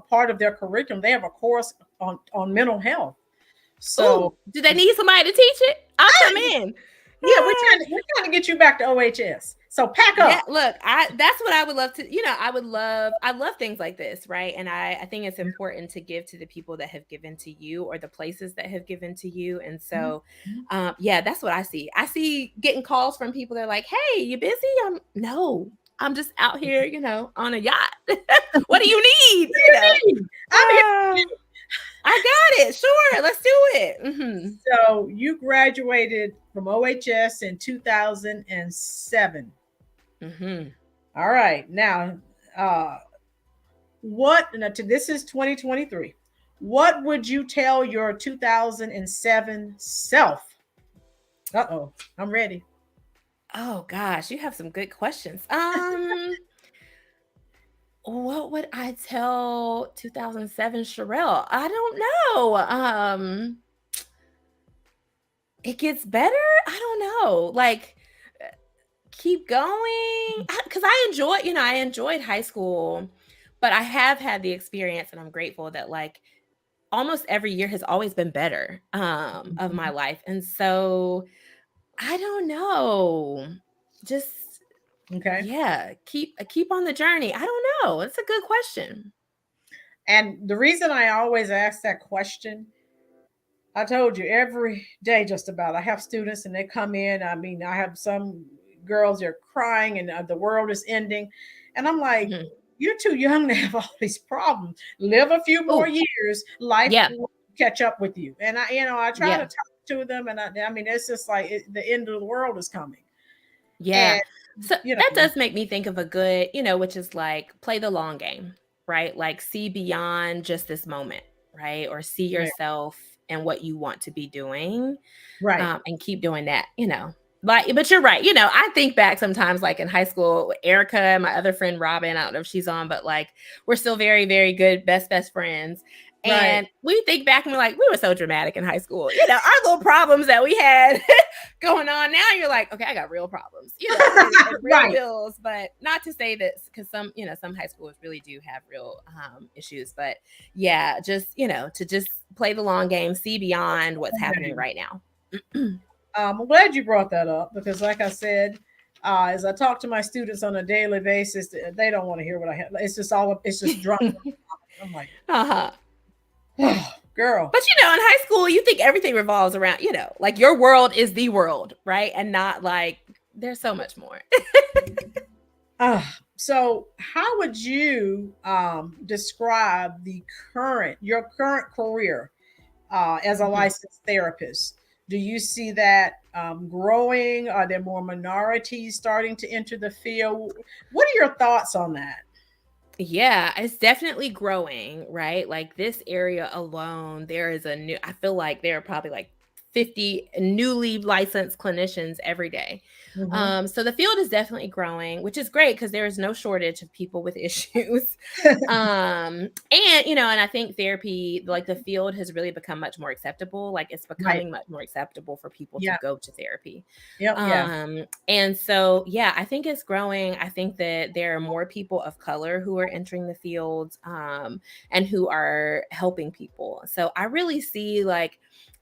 part of their curriculum. They have a course on mental health. So, do they need somebody to teach it? I'll come in. Yeah, we're trying to get you back to OHS. So pack up. Yeah, look, that's what I would love to, I love things like this, right? And I think it's important to give to the people that have given to you or the places that have given to you. And so, yeah, that's what I see. I see getting calls from people that are like, hey, you busy? No, I'm just out here, on a yacht. What do you need? I'm here. I got it. Sure. Let's do it. Mm-hmm. So you graduated from OHS in 2007. Mm-hmm. All right. Now, this is 2023. What would you tell your 2007 self? Uh-oh, I'm ready. Oh gosh, you have some good questions. What would I tell 2007 Cherrelle? I don't know. It gets better. I don't know. Like, keep going. Because I enjoyed high school, but I have had the experience, and I'm grateful that like almost every year has always been better of my life. And so I don't know. Just okay. Yeah, keep on the journey. I don't know. It's a good question. And the reason I always ask that question, I told you every day just about. I have students and they come in. I mean, I have some girls, they're crying and the world is ending. And I'm like, you're too young to have all these problems. Live a few more years, life will catch up with you. And I try to talk to them, and I mean, it's just like the end of the world is coming. Yeah. And, so that does make me think of a good, which is like play the long game, right? Like see beyond just this moment, right? Or see yourself and what you want to be doing, right? And keep doing that, But you're right. I think back sometimes, like in high school, Erica and my other friend Robin. I don't know if she's on, but like we're still very, very good best friends. And we think back and we're like, we were so dramatic in high school. Our little problems that we had going on. Now you're like, okay, I got real problems, and real bills. But not to say that, because some high schools really do have real issues. But yeah, just to just play the long game, see beyond what's happening right now. I'm glad you brought that up, because like I said, as I talk to my students on a daily basis, they don't want to hear what I have. It's just drama. I'm like, oh, girl. But in high school, you think everything revolves around, like your world is the world, right? And not like there's so much more. So how would you describe your current career as a licensed therapist? Do you see that growing? Are there more minorities starting to enter the field? What are your thoughts on that? Yeah, it's definitely growing, right? Like this area alone, I feel like there are probably like 50 newly licensed clinicians every day. So the field is definitely growing, which is great because there is no shortage of people with issues. And I think therapy, like the field has really become much more acceptable. Like it's becoming much more acceptable for people to go to therapy. And so, I think it's growing. I think that there are more people of color who are entering the field and who are helping people. So I really see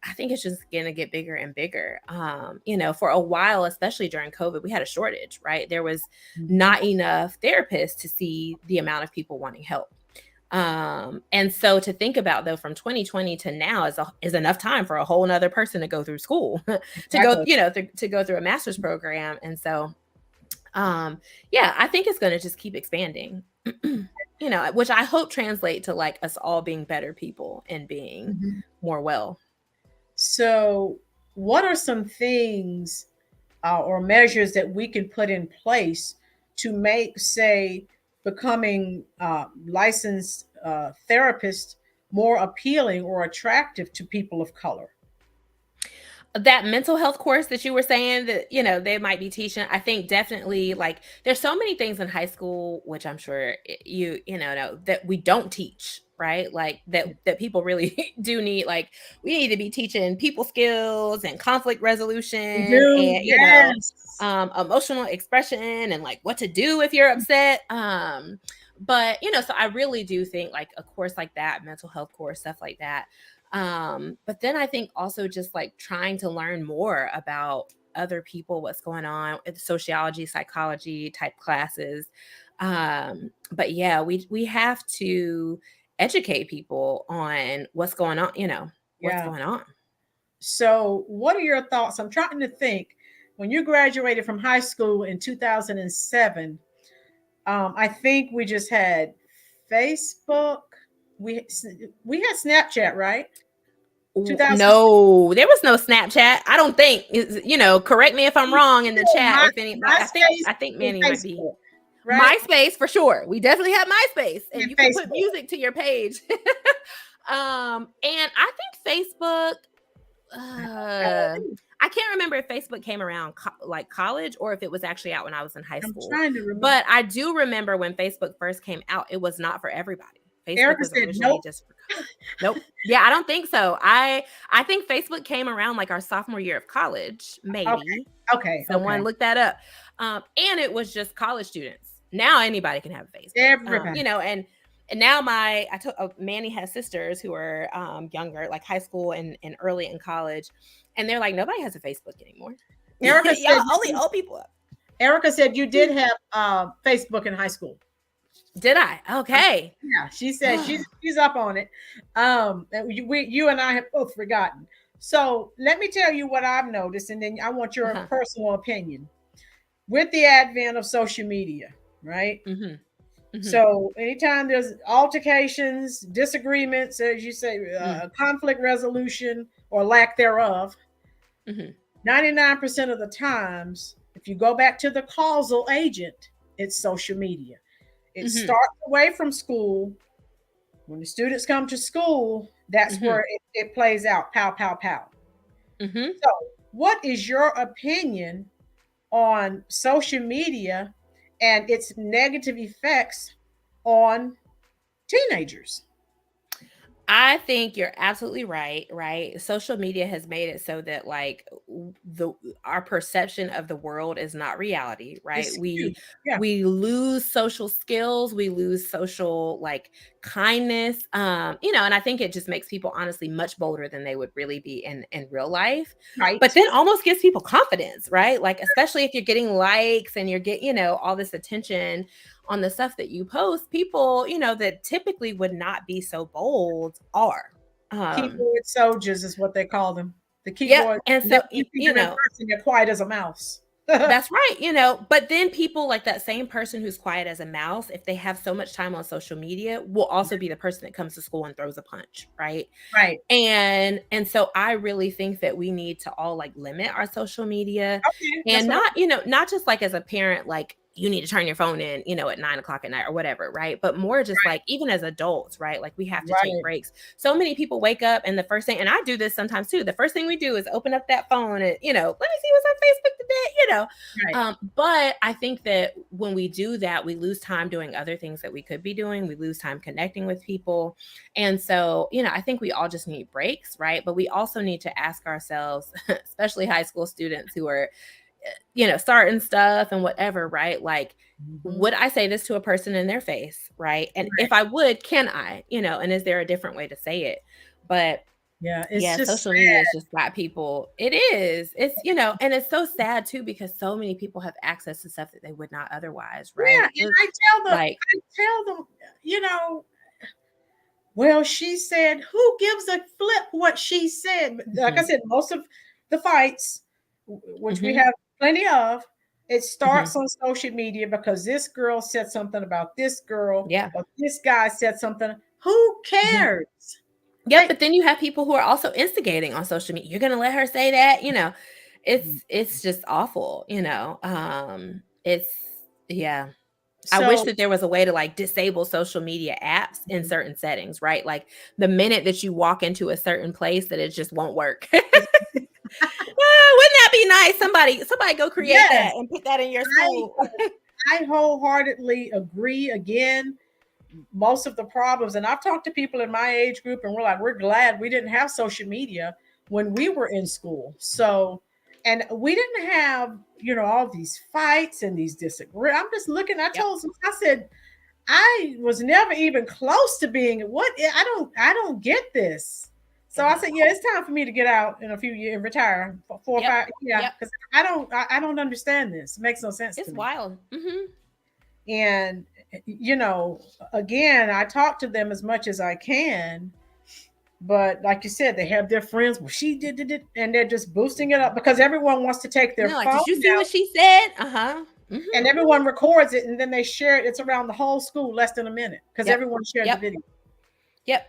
I think it's just going to get bigger and bigger. For a while, especially during COVID, we had a shortage, right? There was not enough therapists to see the amount of people wanting help. And so to think about though, from 2020 to now is enough time for a whole nother person to go through school, to go through a master's program. And so, I think it's going to just keep expanding, which I hope translate to like us all being better people and being more well. So what are some things or measures that we can put in place to make, say, becoming licensed therapists more appealing or attractive to people of color? That mental health course that you were saying that, they might be teaching, I think definitely there's so many things in high school, which I'm sure you know that we don't teach, right? Like that people really do need. Like we need to be teaching people skills and conflict resolution We do. and Yes. emotional expression and like what to do if you're upset. But so I really do think like a course like that, mental health course, stuff like that. But then I think also just like trying to learn more about other people, what's going on with sociology, psychology type classes. But yeah, we have to educate people on what's going on, what's Yeah. going on. So, what are your thoughts? I'm trying to think. When you graduated from high school in 2007, I think we just had Facebook. We we had Snapchat, right? 2000. No, there was no Snapchat. I don't think. Correct me if I'm wrong in the chat. My, If any, MySpace I think and Manny might be Facebook, right? MySpace for sure. We definitely had MySpace, and And you could put Facebook. music to your page. And I think Facebook. I can't remember if Facebook came around like college or if it was actually out when I was in high I'm school. trying to remember. But I do remember when Facebook first came out, it was not for everybody. Facebook Erica was said originally nope. just for college. Nope. Yeah, I don't think so. I think Facebook came around like our sophomore year of college, maybe. Okay. Someone look that up. And it was just college students. Now anybody can have a Facebook. Everybody. And now Manny has sisters who are younger, like high school and early in college, and they're like, nobody has a Facebook anymore. Erica said only old people have. Erica said you did have Facebook in high school. Did I? Okay. Yeah, she said she's up on it. You and I have both forgotten. So let me tell you what I've noticed, and then I want your personal opinion. With the advent of social media, right? Mm-hmm. Mm-hmm. So anytime there's altercations, disagreements, as you say, conflict resolution or lack thereof, 99% of the times, if you go back to the causal agent, it's social media. It starts away from school. When the students come to school, that's where it plays out. Pow, pow, pow. So what is your opinion on social media and its negative effects on teenagers? I think you're absolutely right. Social media has made it so that like our perception of the world is not reality, right? We lose social skills, we lose social like kindness, and I think it just makes people honestly much bolder than they would really be in real life. Right. But then almost gives people confidence, right? Like especially if you're getting likes and you're getting, all this attention on the stuff that you post, people, that typically would not be so bold are. Keyboard soldiers is what they call them. The keyboard. And so, they're quiet as a mouse. That's right. But then people like that same person who's quiet as a mouse, if they have so much time on social media, will also be the person that comes to school and throws a punch. Right. Right. And so I really think that we need to all like limit our social media and not just like as a parent, like, you need to turn your phone in, at 9:00 at night or whatever. Right. But more just like, even as adults, right. Like we have to take breaks. So many people wake up and the first thing, and I do this sometimes too. The first thing we do is open up that phone and, let me see what's on Facebook today, But I think that when we do that, we lose time doing other things that we could be doing. We lose time connecting with people. And so, I think we all just need breaks. Right. But we also need to ask ourselves, especially high school students who are, starting stuff and whatever, right? Like, would I say this to a person in their face, right? And if I would, can I, and is there a different way to say it? But it's just social media has just got people. It is. It's, and it's so sad too, because so many people have access to stuff that they would not otherwise, right? Yeah, and I tell them, well, she said, who gives a flip what she said? Like I said, most of the fights, which we have plenty of, it starts on social media because this girl said something about this girl, or this guy said something. Who cares? Yeah, but then you have people who are also instigating on social media. You're gonna let her say that, it's just awful, it's So, I wish that there was a way to like disable social media apps in certain settings, right? Like the minute that you walk into a certain place, that it just won't work. Wouldn't that be nice? Somebody go create that and put that in your school. I wholeheartedly agree. Again, most of the problems, and I've talked to people in my age group, and we're glad we didn't have social media when we were in school. So, and we didn't have, all these fights and these disagreements. I'm just looking, I told them, I said, I was never even close to being I don't get this. So I said, yeah, it's time for me to get out in a few years and retire for 4 or 5. Yeah, because I don't understand this. It makes no sense to me. It's wild. And again, I talk to them as much as I can, but like you said, they have their friends. Well, she did it, and they're just boosting it up because everyone wants to take their phone. Did you see what she said? And everyone records it, and then they share it. It's around the whole school, less than a minute, because everyone shared the video.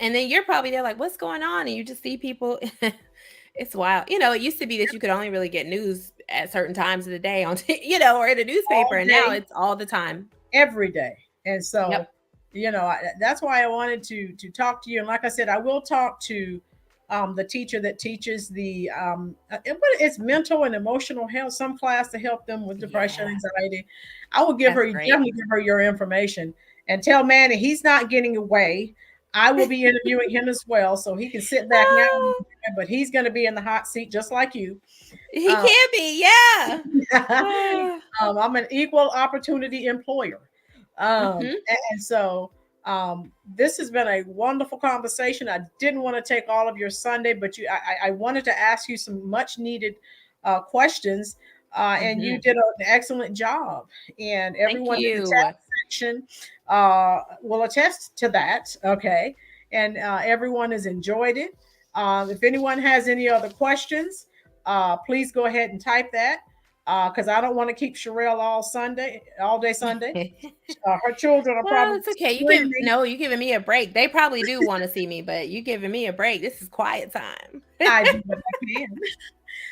And then you're probably there like, what's going on? And you just see people. It's wild. It used to be that you could only really get news at certain times of the day on, or in a newspaper. And now it's all the time. Every day. And so, that's why I wanted to talk to you. And like I said, I will talk to the teacher that teaches the it's mental and emotional health, some class to help them with depression, anxiety. I will definitely give her your information and tell Manny he's not getting away. I will be interviewing him as well, so he can sit back now, but he's going to be in the hot seat just like you. He can be, yeah. I'm an equal opportunity employer. And so this has been a wonderful conversation. I didn't want to take all of your Sunday, but I wanted to ask you some much needed questions. And you did an excellent job. And everyone in the chat section will attest to that. Okay. And everyone has enjoyed it. If anyone has any other questions, please go ahead and type that. Because I don't want to keep Cherrelle all day Sunday. Her children are probably. It's okay. You're giving me a break. They probably do want to see me, but you giving me a break. This is quiet time. I do what I can.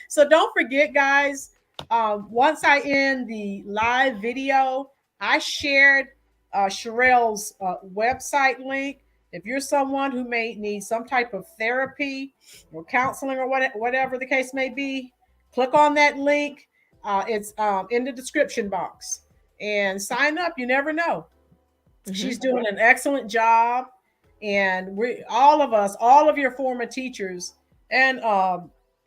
So don't forget, guys. Once I end the live video, I shared Cherrelle's website link. If you're someone who may need some type of therapy or counseling or whatever the case may be, click on that link. It's in the description box and sign up. You never know. She's doing an excellent job. And all of your former teachers and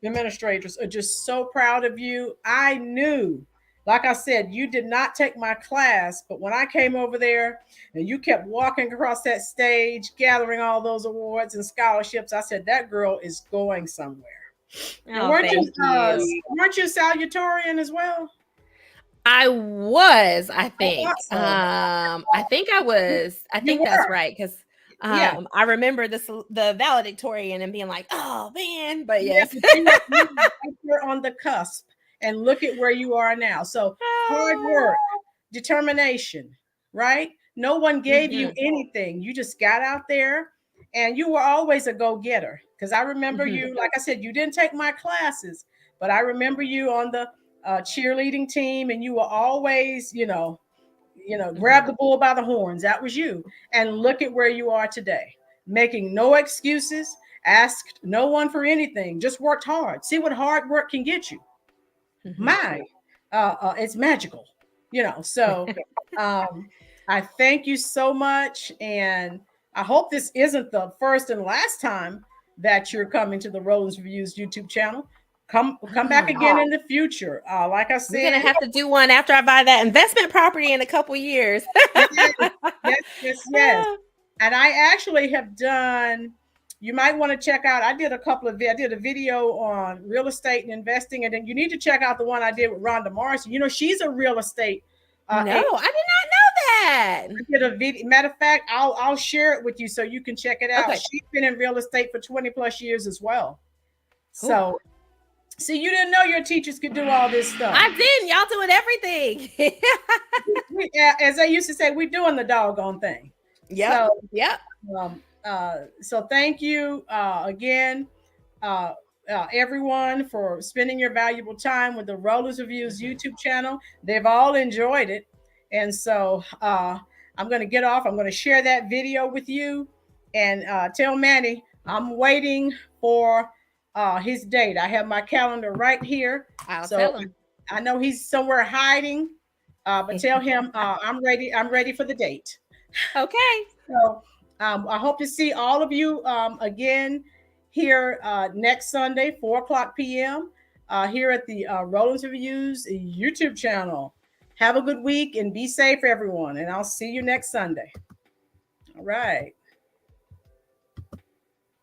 administrators are just so proud of you. I knew, like I said, you did not take my class, but when I came over there and you kept walking across that stage, gathering all those awards and scholarships, I said, that girl is going somewhere. Weren't you salutatorian as well? I was, I think. I think I was. I think that's right. Because I remember the valedictorian and being like, oh man, but yes. You're on the cusp and look at where you are now. So hard work, determination, right? No one gave you anything. You just got out there and you were always a go-getter. Because I remember you, like I said, you didn't take my classes, but I remember you on the cheerleading team, and you were always, grab the bull by the horns. That was you. And look at where you are today, making no excuses, asked no one for anything, just worked hard. See what hard work can get you. It's magical, So I thank you so much, and I hope this isn't the first and last time that you're coming to the Rolynn's Reviews YouTube channel. Come back again in the future. Like I said, we're gonna have to do one after I buy that investment property in a couple years. yes. And I actually have done. You might want to check out. I did a video on real estate and investing, and then you need to check out the one I did with Rhonda Morrison. She's a real estate. No, I did not know that. I did a video. Matter of fact, I'll share it with you so you can check it out. Okay. She's been in real estate for 20 plus years as well. So, see, you didn't know your teachers could do all this stuff. I didn't. Y'all doing everything. As they used to say, we're doing the doggone thing. Yeah. So thank you again, everyone, for spending your valuable time with the Rolynn's Reviews YouTube channel. They've all enjoyed it. And so I'm going to get off. I'm going to share that video with you and tell Manny I'm waiting for his date. I have my calendar right here. I'll tell him. I know he's somewhere hiding, but tell him I'm ready. I'm ready for the date. Okay. So I hope to see all of you again here next Sunday, 4 o'clock p.m. Here at the Rollins Reviews YouTube channel. Have a good week and be safe, everyone. And I'll see you next Sunday. All right.